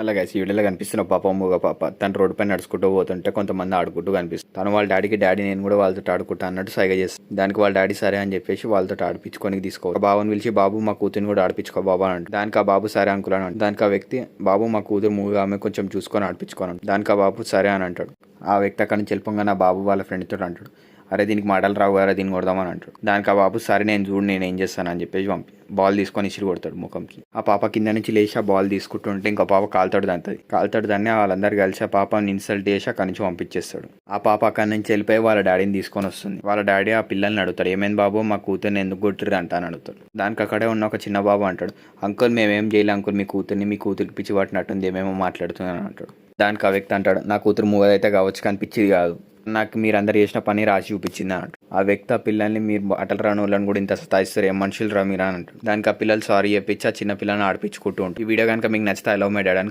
అలాగే ఈ వీడియోలో కనిపిస్తున్న పాప మూగ పాప తను రోడ్డు పైన నడుచుకుంటూ పోతుంటే కొంతమంది ఆడుకుంటూ కనిపిస్తుంది. తను వాళ్ళ డాడీ నేను కూడా వాళ్ళతో ఆడుకుంటా అన్నట్టు సైగ చేస్తుంది. దానికి వాళ్ళ డాడీ సరే అని చెప్పేసి వాళ్ళతో ఆడిపించుకొని తీసుకో బాబుని పిలిచి బాబు మా కూతురిని కూడా ఆడిపించుకో బాబా అని అంటే దానికి ఆ బాబు సరే అంకుల్ అని దానికి ఆ వ్యక్తి బాబు మా కూతురు మూగ ఆమె కొంచెం చూసుకొని ఆడిపించుకోను దానికి ఆ బాబు సరే అని అంటాడు. ఆ వ్యక్తి అక్కడి నుంచి వెళ్ళిపోగా నా బాబు వాళ్ళ ఫ్రెండ్ తోటి అంటాడు, అరే దీనికి మాటలు రావు కదా దీన్ని కొడదామని అంటాడు. దానికి ఆ బాబు సరే నేను చూడు నేను ఏం చేస్తాను అని చెప్పేసి బాల్ తీసుకొని ఇసిరి కొడతాడు ముఖంకి. ఆ పాప కింద నుంచి లేచి ఆ బాల్ తీసుకుంటుంటే ఇంకో పాప కాలుతాడు దాన్ని వాళ్ళందరూ కలిసి ఆ పాపని ఇన్సల్ట్ చేసి అక్కడి నుంచి పంపించేస్తాడు. ఆ పాప అక్కడి నుంచి వెళ్ళిపోయి వాళ్ళ డాడీని తీసుకొని వస్తుంది. వాళ్ళ డాడీ ఆ పిల్లల్ని అడుగుతాడు, ఏమైంది బాబు మా కూతుర్ని ఎందుకు కొట్టిర్రు అని అడుగుతాడు. దానికి అక్కడే ఉన్న ఒక చిన్న బాబు అంటాడు, అంకుల్ మేమేం చేయలే అంకుల్ మీ కూతురికి పిచ్చి పట్టినట్టుంది ఏమేమో మాట్లాడుతుందని అంటాడు. దానికి ఆ వ్యక్తి అంటాడు, నా కూతురు మూగదైతే కావచ్చు కనిపించేది కాదు, నాకు మీరందరు చేసిన పని రాసి చూపించింది అన్నట్టు. ఆ వ్యక్తి ఆ పిల్లల్ని మీరు అటల్ రాని వాళ్ళని కూడా ఇంత సతాయిస్తారు ఏం మనుషులు రా మీరు అని అంటారు. దానికి ఆ పిల్లలు సారీ చెప్పించి ఆ చిన్న పిల్లల్ని ఆడిపించుకుంటూ ఉంటారు. ఈ వీడియో కనుక మీకు నచ్చితే ఐ లవ్ మై డాడ్ అని